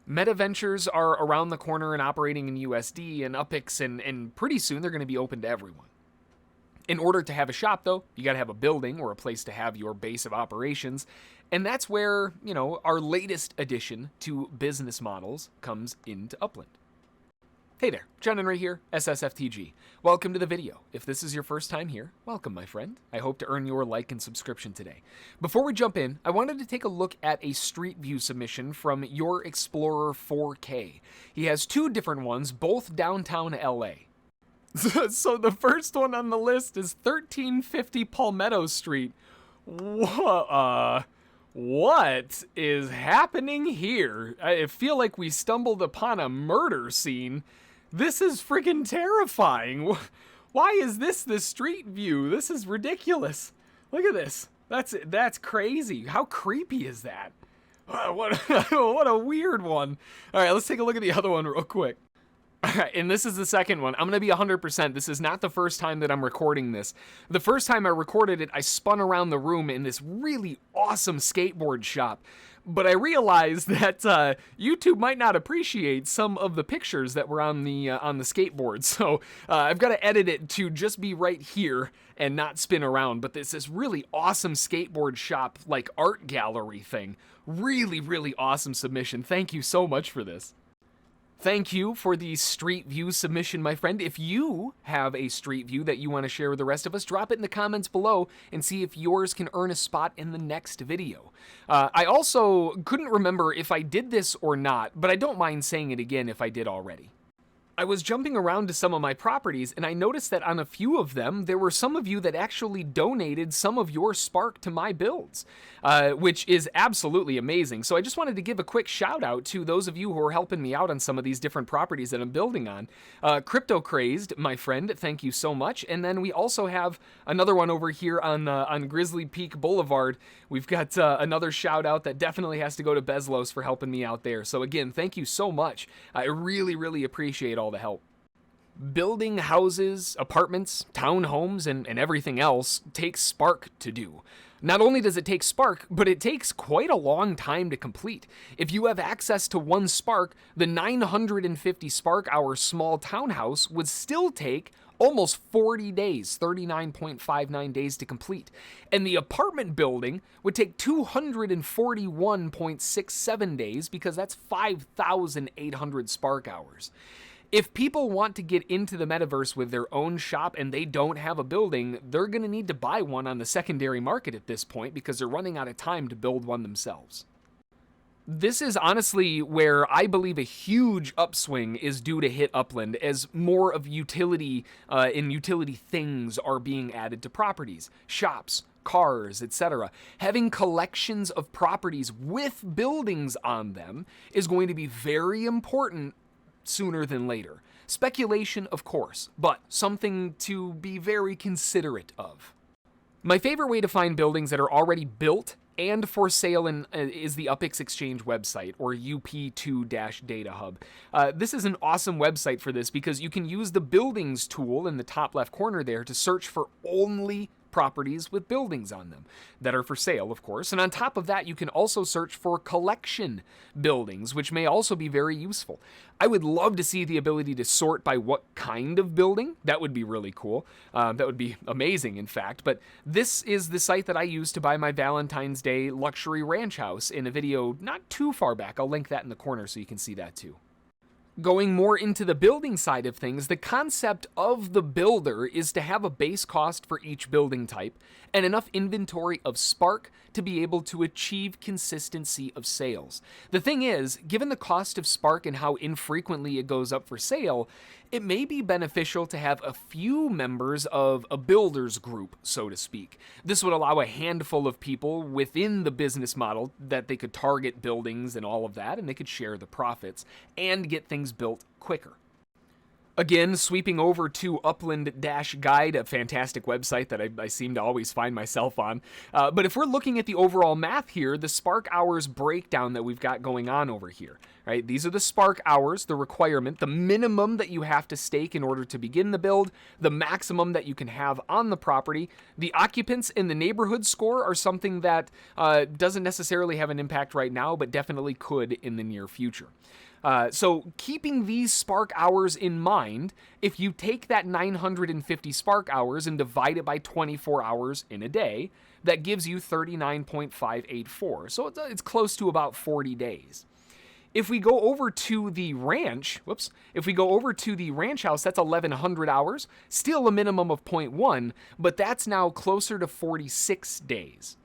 Meta ventures are around the corner and operating in USD and UPIX, and pretty soon they're going to be open to everyone. In order to have a shop, though, you got to have a building or a place to have your base of operations. And that's where, our latest addition to business models comes into Upland. Hey there, John and Ray here, ssftg. Welcome to the video. If this is your first time here, welcome, my friend. I hope to earn your like and subscription today. Before we jump in, I wanted to take a look at a Street View submission from Your Explorer 4K. He has two different ones, both downtown LA. So the first one on the list is 1350 Palmetto Street. What is happening here? I feel like we stumbled upon a murder scene. This is freaking terrifying. Why is this the street view? This is ridiculous. Look at this. That's crazy. How creepy is that? What a weird one. All right, let's take a look at the other one real quick. All right, and this is the second one. I'm going to be 100%. This is not the first time that I'm recording this. The first time I recorded it, I spun around the room in this really awesome skateboard shop. But I realized that YouTube might not appreciate some of the pictures that were on the skateboard. So I've got to edit it to just be right here and not spin around. But this really awesome skateboard shop, like art gallery thing. Really, really awesome submission. Thank you so much for this. Thank you for the Street View submission, my friend. If you have a Street View that you want to share with the rest of us, drop it in the comments below and see if yours can earn a spot in the next video. I also couldn't remember if I did this or not, but I don't mind saying it again if I did already. I was jumping around to some of my properties, and I noticed that on a few of them, there were some of you that actually donated some of your Spark to my builds, which is absolutely amazing. So I just wanted to give a quick shout out to those of you who are helping me out on some of these different properties that I'm building on. Crypto Crazed, my friend, thank you so much. And then we also have another one over here on Grizzly Peak Boulevard. We've got another shout out that definitely has to go to Bezlos for helping me out there. So again, thank you so much. I really, really appreciate all the help. Building houses, apartments, townhomes, and everything else takes Spark to do. Not only does it take Spark, but it takes quite a long time to complete. If you have access to one Spark, the 950 Spark hour small townhouse would still take almost 40 days, 39.59 days to complete. And the apartment building would take 241.67 days because that's 5,800 Spark hours. If people want to get into the metaverse with their own shop and they don't have a building, they're going to need to buy one on the secondary market at this point because they're running out of time to build one themselves. This is honestly where I believe a huge upswing is due to hit Upland as more of utility and utility things are being added to properties, shops, cars, etc. Having collections of properties with buildings on them is going to be very important sooner than later. Speculation, of course, but something to be very considerate of. My favorite way to find buildings that are already built and for sale is the UPIX Exchange website, or UP2 Data Hub. This is an awesome website for this because you can use the buildings tool in the top left corner there to search for only properties with buildings on them that are for sale, of course. And on top of that, you can also search for collection buildings, which may also be very useful. I would love to see the ability to sort by what kind of building. That would be really cool. That would be amazing, in fact. But this is the site that I used to buy my Valentine's Day luxury ranch house in a video not too far back. I'll link that in the corner so you can see that too. Going more into the building side of things, the concept of the builder is to have a base cost for each building type and enough inventory of Spark to be able to achieve consistency of sales. The thing is, given the cost of Spark and how infrequently it goes up for sale, it may be beneficial to have a few members of a builder's group, so to speak. This would allow a handful of people within the business model that they could target buildings and all of that, and they could share the profits and get things built quicker. Again, sweeping over to Upland-Guide, a fantastic website that I seem to always find myself on. But if we're looking at the overall math here, the spark hours breakdown that we've got going on over here, right? These are the spark hours, the requirement, the minimum that you have to stake in order to begin the build, the maximum that you can have on the property. The occupants in the neighborhood score are something that doesn't necessarily have an impact right now, but definitely could in the near future. So keeping these spark hours in mind, if you take that 950 spark hours and divide it by 24 hours in a day, that gives you 39.584. So it's close to about 40 days. If we go over to the ranch, if we go over to the ranch house, that's 1,100 hours, still a minimum of 0.1, but that's now closer to 46 days.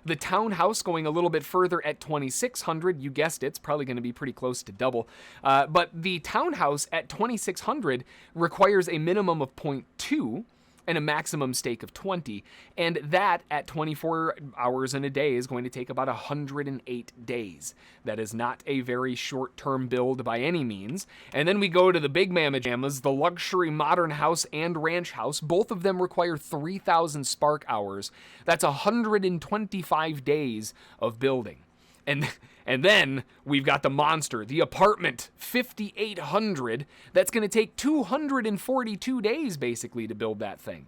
The townhouse going a little bit further at 2,600, you guessed it, it's probably going to be pretty close to double. But the townhouse at 2,600 requires a minimum of 0.2 and a maximum stake of 20. And that at 24 hours in a day is going to take about 108 days. That is not a very short-term build by any means. And then we go to the big mamma jammas, the luxury modern house and ranch house. Both of them require 3,000 spark hours. That's 125 days of building. And then we've got the monster, the apartment, 5,800. That's going to take 242 days, basically, to build that thing.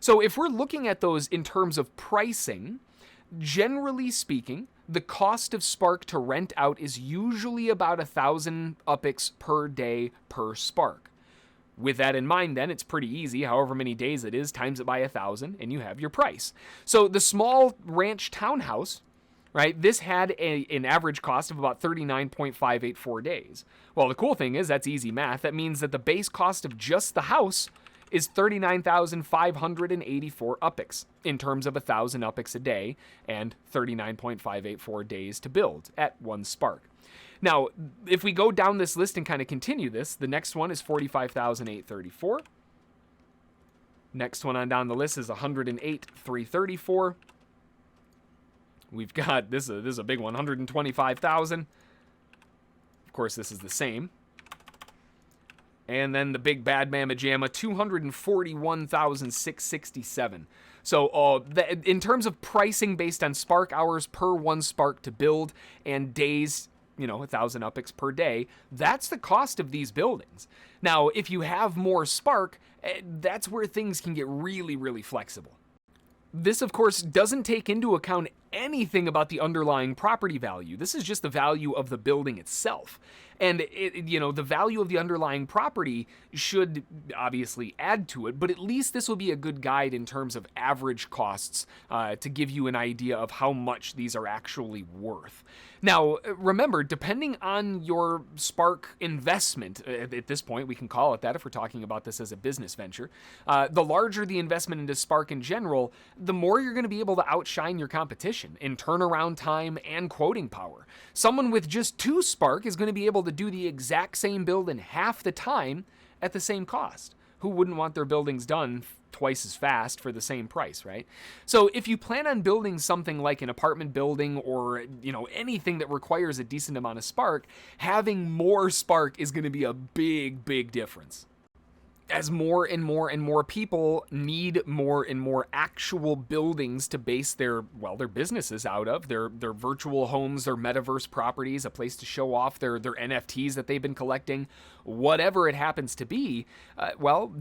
So if we're looking at those in terms of pricing, generally speaking, the cost of Spark to rent out is usually about 1,000 UpX per day per Spark. With that in mind, then, it's pretty easy. However many days it is, times it by 1,000, and you have your price. So the small ranch townhouse, right, this had an average cost of about 39.584 days. Well, the cool thing is that's easy math. That means that the base cost of just the house is 39,584 UpX in terms of 1,000 UpX a day and 39.584 days to build at one Spark. Now, if we go down this list and kind of continue this, the next one is 45,834. Next one on down the list is 108,334. We've got, this is a big one, 125,000. Of course, this is the same. And then the big bad mamma jamma, 241,667. So in terms of pricing based on Spark hours per one Spark to build and days, 1,000 UpX per day, that's the cost of these buildings. Now, if you have more Spark, that's where things can get really, really flexible. This, of course, doesn't take into account anything about the underlying property value. This is just the value of the building itself. And, the value of the underlying property should obviously add to it, but at least this will be a good guide in terms of average costs to give you an idea of how much these are actually worth. Now, remember, depending on your Spark investment, at this point, we can call it that if we're talking about this as a business venture, the larger the investment into Spark in general, the more you're going to be able to outshine your competition in turnaround time and quoting power. Someone with just 2 Spark is going to be able to do the exact same build in half the time at the same cost. Who wouldn't want their buildings done twice as fast for the same price, right? So if you plan on building something like an apartment building or, anything that requires a decent amount of Spark, having more Spark is going to be a big, big difference. As more and more and more people need more and more actual buildings to base their businesses out of, their virtual homes, their metaverse properties, a place to show off their NFTs that they've been collecting, whatever it happens to be,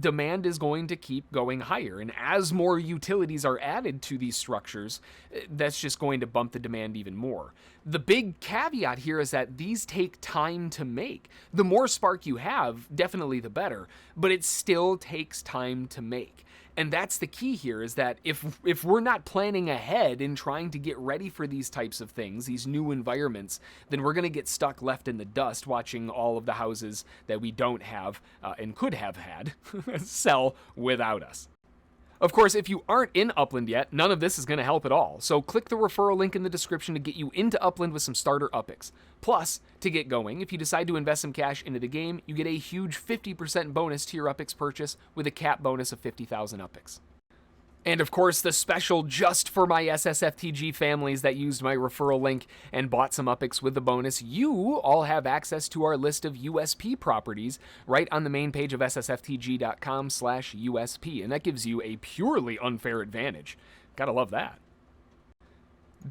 demand is going to keep going higher. And as more utilities are added to these structures, that's just going to bump the demand even more. The big caveat here is that these take time to make. The more Spark you have, definitely the better, but it still takes time to make. And that's the key here, is that if we're not planning ahead and trying to get ready for these types of things, these new environments, then we're going to get stuck left in the dust watching all of the houses that we don't have and could have had sell without us. Of course, if you aren't in Upland yet, none of this is going to help at all. So click the referral link in the description to get you into Upland with some starter UpX. Plus, to get going, if you decide to invest some cash into the game, you get a huge 50% bonus to your UpX purchase with a cap bonus of 50,000 UpX. And of course, the special just for my SSFTG families that used my referral link and bought some UPIX with the bonus, you all have access to our list of USP properties right on the main page of ssftg.com/USP. And that gives you a purely unfair advantage. Gotta love that.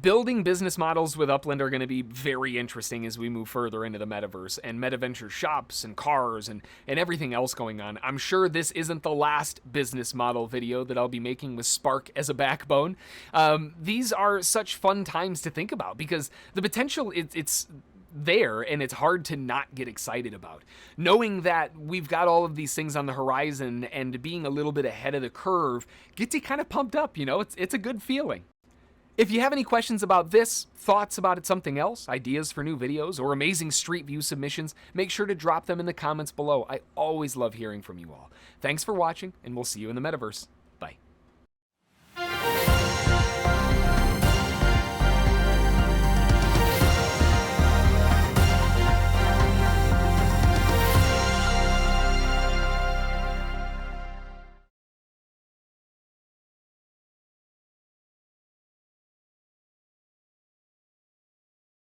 Building business models with Upland are going to be very interesting as we move further into the metaverse and metaventure shops and cars and everything else going on. I'm sure this isn't the last business model video that I'll be making with Spark as a backbone. These are such fun times to think about because the potential, it's there and it's hard to not get excited about. Knowing that we've got all of these things on the horizon and being a little bit ahead of the curve gets you kind of pumped up, you know, it's a good feeling. If you have any questions about this, thoughts about it, something else, ideas for new videos, or amazing Street View submissions, make sure to drop them in the comments below. I always love hearing from you all. Thanks for watching, and we'll see you in the metaverse.